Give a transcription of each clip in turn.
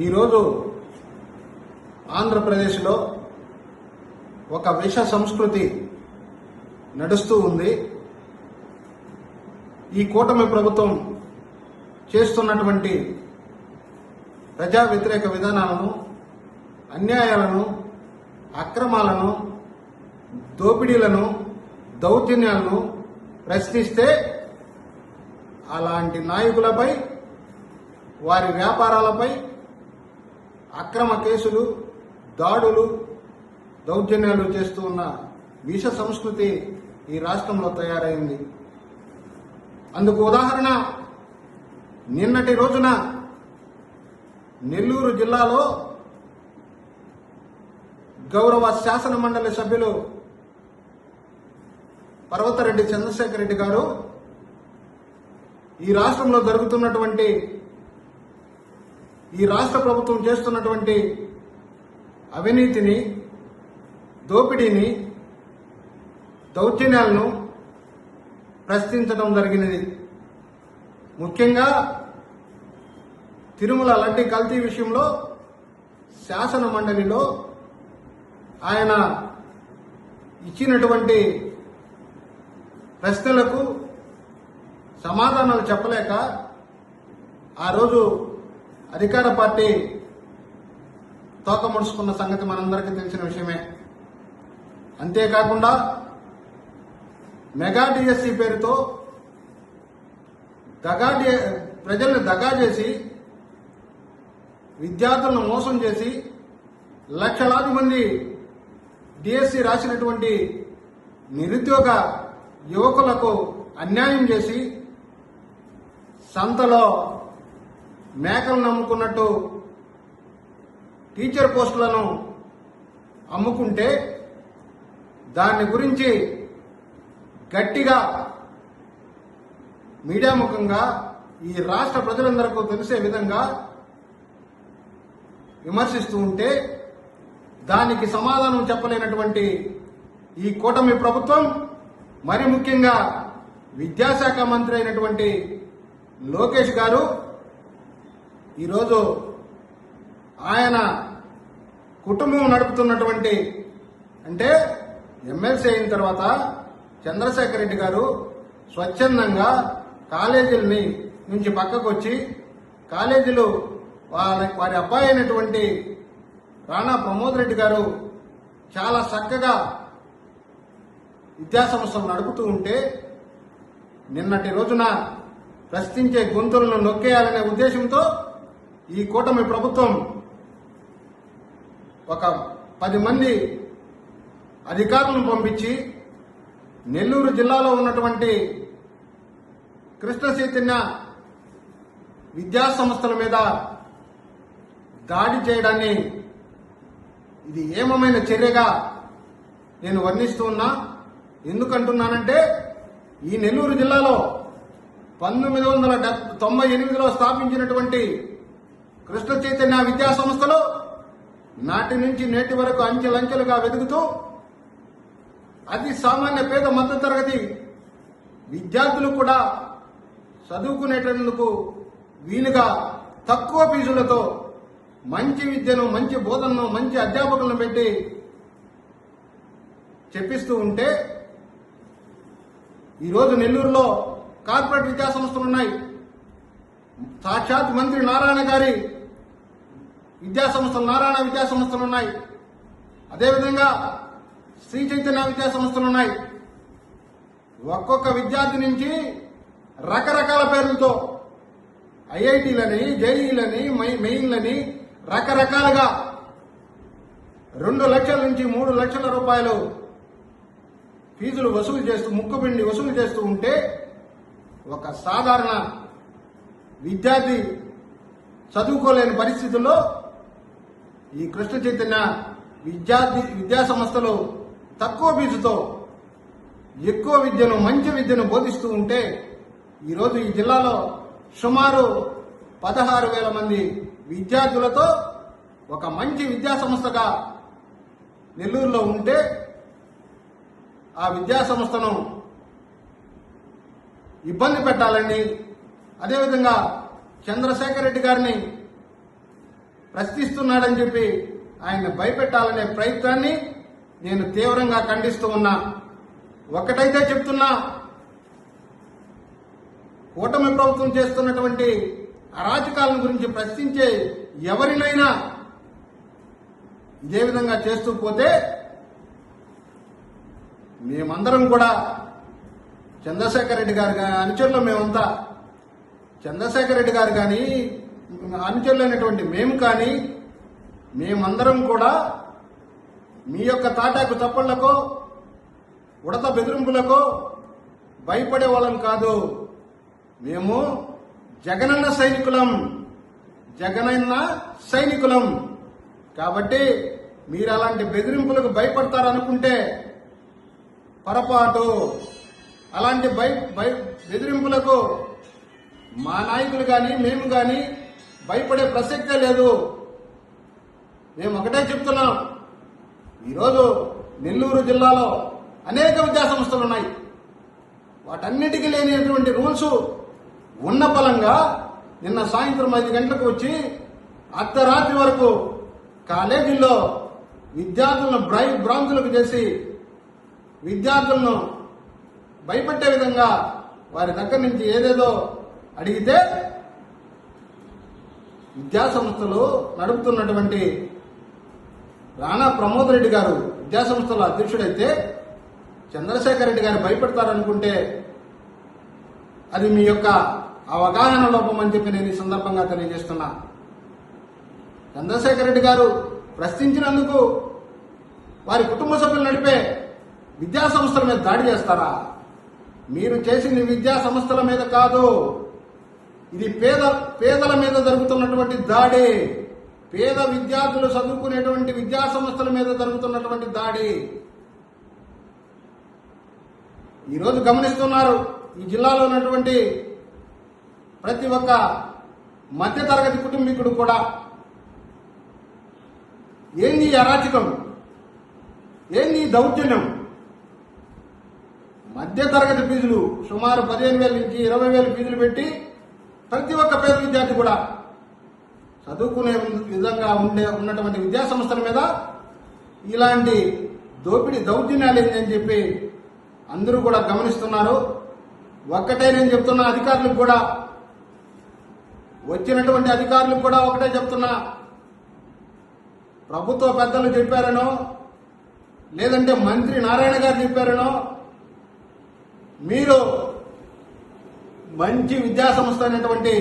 ఈరోజు ఆంధ్రప్రదేశ్లో ఒక విష సంస్కృతి నడుస్తూ ఉంది. ఈ కూటమి ప్రభుత్వం చేస్తున్నటువంటి ప్రజా వ్యతిరేక విధానాలను, అన్యాయాలను, అక్రమాలను, దోపిడీలను, దౌర్జన్యాలను ప్రశ్నిస్తే అలాంటి నాయకులపై, వారి వ్యాపారాలపై అక్రమ కేసులు, దాడులు, దౌర్జన్యాలు చేస్తూ ఉన్న విష సంస్కృతి ఈ రాష్ట్రంలో తయారైంది. అందుకు ఉదాహరణ నిన్నటి రోజున నెల్లూరు జిల్లాలో గౌరవ శాసన మండలి సభ్యులు పర్వతరెడ్డి చంద్రశేఖర్ రెడ్డి గారు ఈ రాష్ట్రంలో జరుగుతున్నటువంటి, ఈ రాష్ట్ర ప్రభుత్వం చేస్తున్నటువంటి అవినీతిని, దోపిడీని, దౌర్జన్యాలను ప్రశ్నించడం జరిగినది. ముఖ్యంగా తిరుమల లడ్డీ కల్తీ విషయంలో శాసన మండలిలో ఆయన ఇచ్చినటువంటి ప్రశ్నలకు సమాధానాలు చెప్పలేక ఆ రోజు అధికార పార్టీ తోక ముడుచుకున్న సంగతి మనందరికీ తెలిసిన విషయమే. అంతేకాకుండా మెగా డిఎస్సి పేరుతో ప్రజల్ని దగా చేసి, విద్యార్థులను మోసం చేసి, లక్షలాది మంది డిఎస్సి రాసినటువంటి నిరుద్యోగ యువకులకు అన్యాయం చేసి, సంతలో మేకలు నమ్ముకున్నట్టు టీచర్ పోస్టులను అమ్ముకుంటే దాని గురించి గట్టిగా మీడియా ముఖంగా ఈ రాష్ట్ర ప్రజలందరికీ తెలిసే విధంగా విమర్శిస్తూ ఉంటే దానికి సమాధానం చెప్పలేనటువంటి ఈ కూటమి ప్రభుత్వం, మరి ముఖ్యంగా విద్యాశాఖ మంత్రి అయినటువంటి లోకేష్ గారు ఈరోజు ఆయన కుటుంబం నడుపుతున్నటువంటి, అంటే ఎమ్మెల్సీ అయిన తర్వాత చంద్రశేఖర్ రెడ్డి గారు స్వచ్ఛందంగా కాలేజీలని నుంచి పక్కకు వచ్చి కాలేజీలు వారి అబ్బాయి అయినటువంటి రాణా ప్రమోద్ రెడ్డి గారు చాలా చక్కగా విద్యాసంస్థలు నడుపుతూ ఉంటే నిన్నటి రోజున ప్రశ్నించే గొంతులను నొక్కేయాలనే ఉద్దేశంతో ఈ కూటమి ప్రభుత్వం ఒక 10 మంది అధికారులను పంపించి నెల్లూరు జిల్లాలో ఉన్నటువంటి కృష్ణ చైతన్య విద్యా సంస్థల మీద దాడి చేయడాన్ని ఇది ఏమమైన చర్యగా నేను వర్ణిస్తూ ఉన్నా. ఎందుకంటున్నానంటే ఈ నెల్లూరు జిల్లాలో 1998లో స్థాపించినటువంటి కృష్ణ చైతన్య విద్యా సంస్థలు నాటి నుంచి నేటి వరకు అంచెలంచెలుగా వెతుకుతూ అతి సామాన్య పేద మధ్యతరగతి విద్యార్థులు కూడా చదువుకునేటందుకు వీలుగా తక్కువ ఫీజులతో మంచి విద్యను, మంచి బోధనను, మంచి అధ్యాపకులను పెట్టి చెప్పిస్తూ ఉంటే ఈరోజు నెల్లూరులో కార్పొరేట్ విద్యా సంస్థలు ఉన్నాయి. సాక్షాత్ మంత్రి నారాయణ గారి నారాయణ విద్యా సంస్థలు ఉన్నాయి. అదేవిధంగా శ్రీ చైతన్య విద్యా సంస్థలు ఉన్నాయి. ఒక్కొక్క విద్యార్థి నుంచి రకరకాల పేర్లతో ఐఐటీలని, జేఈలని, మెయిన్లని రకరకాలుగా 2 లక్షల నుంచి 3 లక్షల రూపాయలు ఫీజులు వసూలు చేస్తూ, ముక్కుపిండి వసూలు చేస్తూ ఉంటే ఒక సాధారణ విద్యార్థి చదువుకోలేని పరిస్థితుల్లో ఈ కృష్ణ చైతన్య విద్యా సంస్థలు తక్కువ ఫీజుతో ఎక్కువ విద్యను, మంచి విద్యను బోధిస్తూ ఉంటే ఈరోజు ఈ జిల్లాలో సుమారు 16,000 మంది విద్యార్థులతో ఒక మంచి విద్యా సంస్థగా నెల్లూరులో ఉంటే ఆ విద్యా సంస్థను ఇబ్బంది పెట్టాలని, అదేవిధంగా చంద్రశేఖర్ రెడ్డి గారిని ప్రశ్నిస్తున్నాడని చెప్పి ఆయన భయపెట్టాలనే ప్రయత్నాన్ని నేను తీవ్రంగా ఖండిస్తూ ఉన్నా. ఒక్కటైతే చెప్తున్నా, కూటమి ప్రభుత్వం చేస్తున్నటువంటి అరాచకాలను గురించి ప్రశ్నించే ఎవరినైనా ఇదే విధంగా చేస్తూ పోతే మేమందరం కూడా చంద్రశేఖర్ రెడ్డి గారు అనుచరులు మేమంతా చంద్రశేఖర్ రెడ్డి గారు కానీ అనుచరులైనటువంటి మేము కానీ మేమందరం కూడా మీ యొక్క తాటాకు చప్పళ్లకో ఉడత బెదిరింపులకో భయపడే వాళ్ళం కాదు. మేము జగనన్న సైనికులం. కాబట్టి మీరు అలాంటి బెదిరింపులకు భయపడతారనుకుంటే పొరపాటు. అలాంటి బెదిరింపులకు మా నాయకులు కానీ మేము కానీ భయపడే ప్రసక్తే లేదు. మేము ఒకటే చెప్తున్నాం, ఈరోజు నెల్లూరు జిల్లాలో అనేక విద్యాసంస్థలు ఉన్నాయి. వాటన్నిటికీ లేనిటువంటి రూల్స్ ఉన్న బలంగా నిన్న సాయంత్రం 5 గంటలకు వచ్చి అర్ధరాత్రి వరకు కాలేజీల్లో విద్యార్థులను భ్రాంతులకు చేసి విద్యార్థులను భయపెట్టే విధంగా వారి దగ్గర నుంచి ఏదేదో అడిగితే విద్యాసంస్థలు నడుపుతున్నటువంటి రాణా ప్రమోద్ రెడ్డి గారు విద్యాసంస్థల అధ్యక్షుడైతే చంద్రశేఖర్ రెడ్డి గారు భయపెడతారనుకుంటే అది మీ యొక్క అవగాహన లోపం అని చెప్పి నేను ఈ సందర్భంగా తెలియజేస్తున్నా. చంద్రశేఖర్ రెడ్డి గారు ప్రశ్నించినందుకు వారి కుటుంబ సభ్యులు నడిపే విద్యా సంస్థల మీద దాడి చేస్తారా? మీరు చేసింది విద్యా సంస్థల మీద కాదు, ఇది పేదల మీద జరుగుతున్నటువంటి దాడి. పేద విద్యార్థులు చదువుకునేటువంటి విద్యా సంస్థల మీద జరుగుతున్నటువంటి దాడి. ఈరోజు గమనిస్తున్నారు, ఈ జిల్లాలో ఉన్నటువంటి ప్రతి ఒక్క మధ్యతరగతి కుటుంబీకుడు కూడా ఏంది అరాచకం, ఏంది దౌర్జన్యం? మధ్యతరగతి ఫీజులు సుమారు 15,000 నుంచి 20,000 ఫీజులు పెట్టి ప్రతి ఒక్క పేద విద్యార్థి కూడా చదువుకునే విధంగా ఉన్నటువంటి విద్యా సంస్థల మీద ఇలాంటి దౌర్జన్యాలు ఏంటని చెప్పి అందరూ కూడా గమనిస్తున్నారు. ఒక్కటే నేను చెప్తున్నా, అధికారులకు కూడా, వచ్చినటువంటి అధికారులకు కూడా ఒకటే చెప్తున్నా, ప్రభుత్వ పెద్దలు చెప్పారనో లేదంటే మంత్రి నారాయణ గారు చెప్పారనో మీరు మంచి విద్యా సంస్థ అయినటువంటి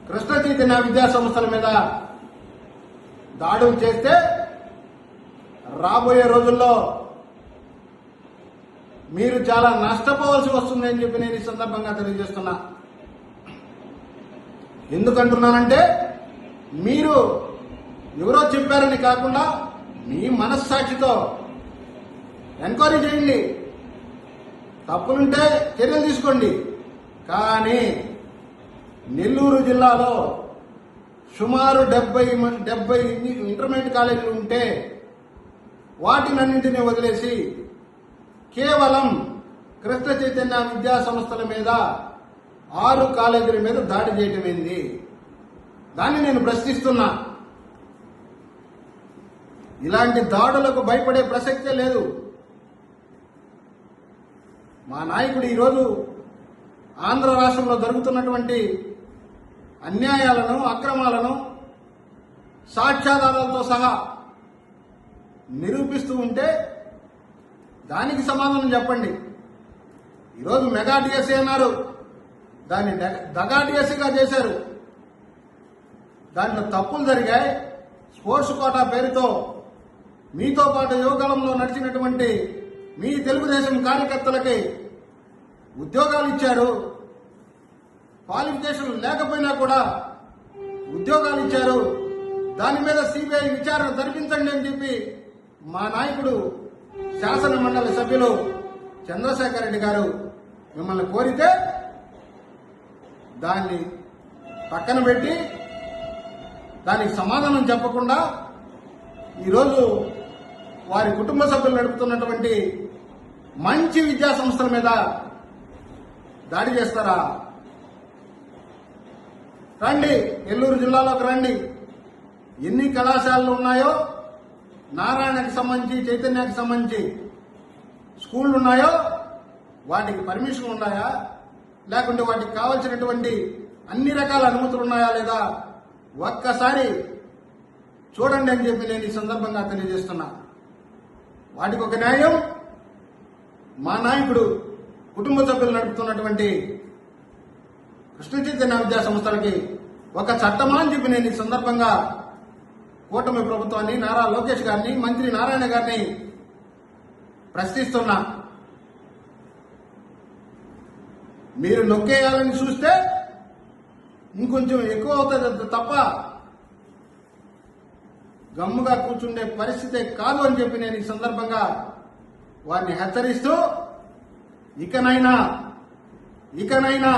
కృష్ణ చైతన్య విద్యా సంస్థల మీద దాడులు చేస్తే రాబోయే రోజుల్లో మీరు చాలా నష్టపోవాల్సి వస్తుందని చెప్పి నేను ఈ సందర్భంగా తెలియజేస్తున్నా. ఎందుకంటున్నానంటే మీరు ఎవరో చెప్పారని కాకుండా మీ మనస్సాక్షితో ఎంక్వైరీ చేయండి, తప్పులుంటే చర్యలు తీసుకోండి. కానీ నెల్లూరు జిల్లాలో సుమారు 70 ఇంటర్మీడియట్ కాలేజీలు ఉంటే వాటినన్నింటినీ వదిలేసి కేవలం కృష్ణ చైతన్య విద్యా సంస్థల మీద 6 కాలేజీల మీద దాడి చేయటమైంది. దాన్ని నేను ప్రశ్నిస్తున్నా. ఇలాంటి దాడులకు భయపడే ప్రసక్తే లేదు. మా నాయకుడు ఈరోజు ఆంధ్ర రాష్ట్రంలో జరుగుతున్నటువంటి అన్యాయాలను, అక్రమాలను సాక్ష్యాధారాలతో సహా నిరూపిస్తూ ఉంటే దానికి సమాధానం చెప్పండి. ఈరోజు మెగా డిఎస్సీ అన్నారు, దాన్ని దగా డిఎస్సీగా చేశారు. దాంట్లో తప్పులు జరిగాయి. స్పోర్ట్స్ కోటా పేరుతో మీతో పాటు యువకాలంలో నడిచినటువంటి మీ తెలుగుదేశం కార్యకర్తలకి ఉద్యోగాలు ఇచ్చారు. క్వాలిఫికేషన్ లేకపోయినా కూడా ఉద్యోగాలు ఇచ్చారు. దాని మీద సిబిఐ విచారణ జరిపించండి అని చెప్పి మా నాయకుడు శాసన మండలి సభ్యులు చంద్రశేఖర్ రెడ్డి గారు మిమ్మల్ని కోరితే దాన్ని పక్కన పెట్టి దానికి సమాధానం చెప్పకుండా ఈరోజు వారి కుటుంబ సభ్యులు నడుపుతున్నటువంటి మంచి విద్యా సంస్థల మీద దాడి చేస్తారా? రండి, నెల్లూరు జిల్లాలోకి రండి. ఎన్ని కళాశాలలు ఉన్నాయో, నారాయణకి సంబంధించి, చైతన్యకి సంబంధించి స్కూళ్ళు ఉన్నాయో వాటికి పర్మిషన్ ఉన్నాయా, లేకుంటే వాటికి కావలసినటువంటి అన్ని రకాల అనుమతులు ఉన్నాయా లేదా ఒక్కసారి చూడండి అని చెప్పి నేను ఈ సందర్భంగా తెలియజేస్తున్నా. వాటికి ఒక న్యాయం మా నాయకుడు కుటుంబ సభ్యులు నడుపుతున్నటువంటి కృష్ణ చైతన్య విద్యా సంస్థలకి ఒక చట్టమా అని చెప్పి నేను ఈ సందర్భంగా కూటమి ప్రభుత్వాన్ని, నారా లోకేష్ గారిని, మంత్రి నారాయణ గారిని ప్రశ్నిస్తున్నా. మీరు నొక్కేయాలని చూస్తే ఇంకొంచెం ఎక్కువ అవుతుంది తప్ప గమ్ముగా కూర్చుండే పరిస్థితే కాదు అని చెప్పి నేను ఈ సందర్భంగా వారిని హెచ్చరిస్తూ ఇకనైనా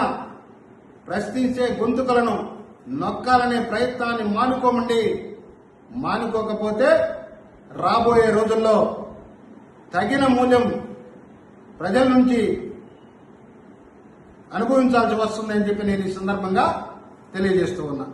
ప్రశ్నించే గొంతుకలను నొక్కాలనే ప్రయత్నాన్ని మానుకోకపోతే రాబోయే రోజుల్లో తగిన మూల్యం ప్రజల నుంచి అనుభవించాల్సి వస్తుందని చెప్పి నేను ఈ సందర్భంగా తెలియజేస్తూ ఉన్నా.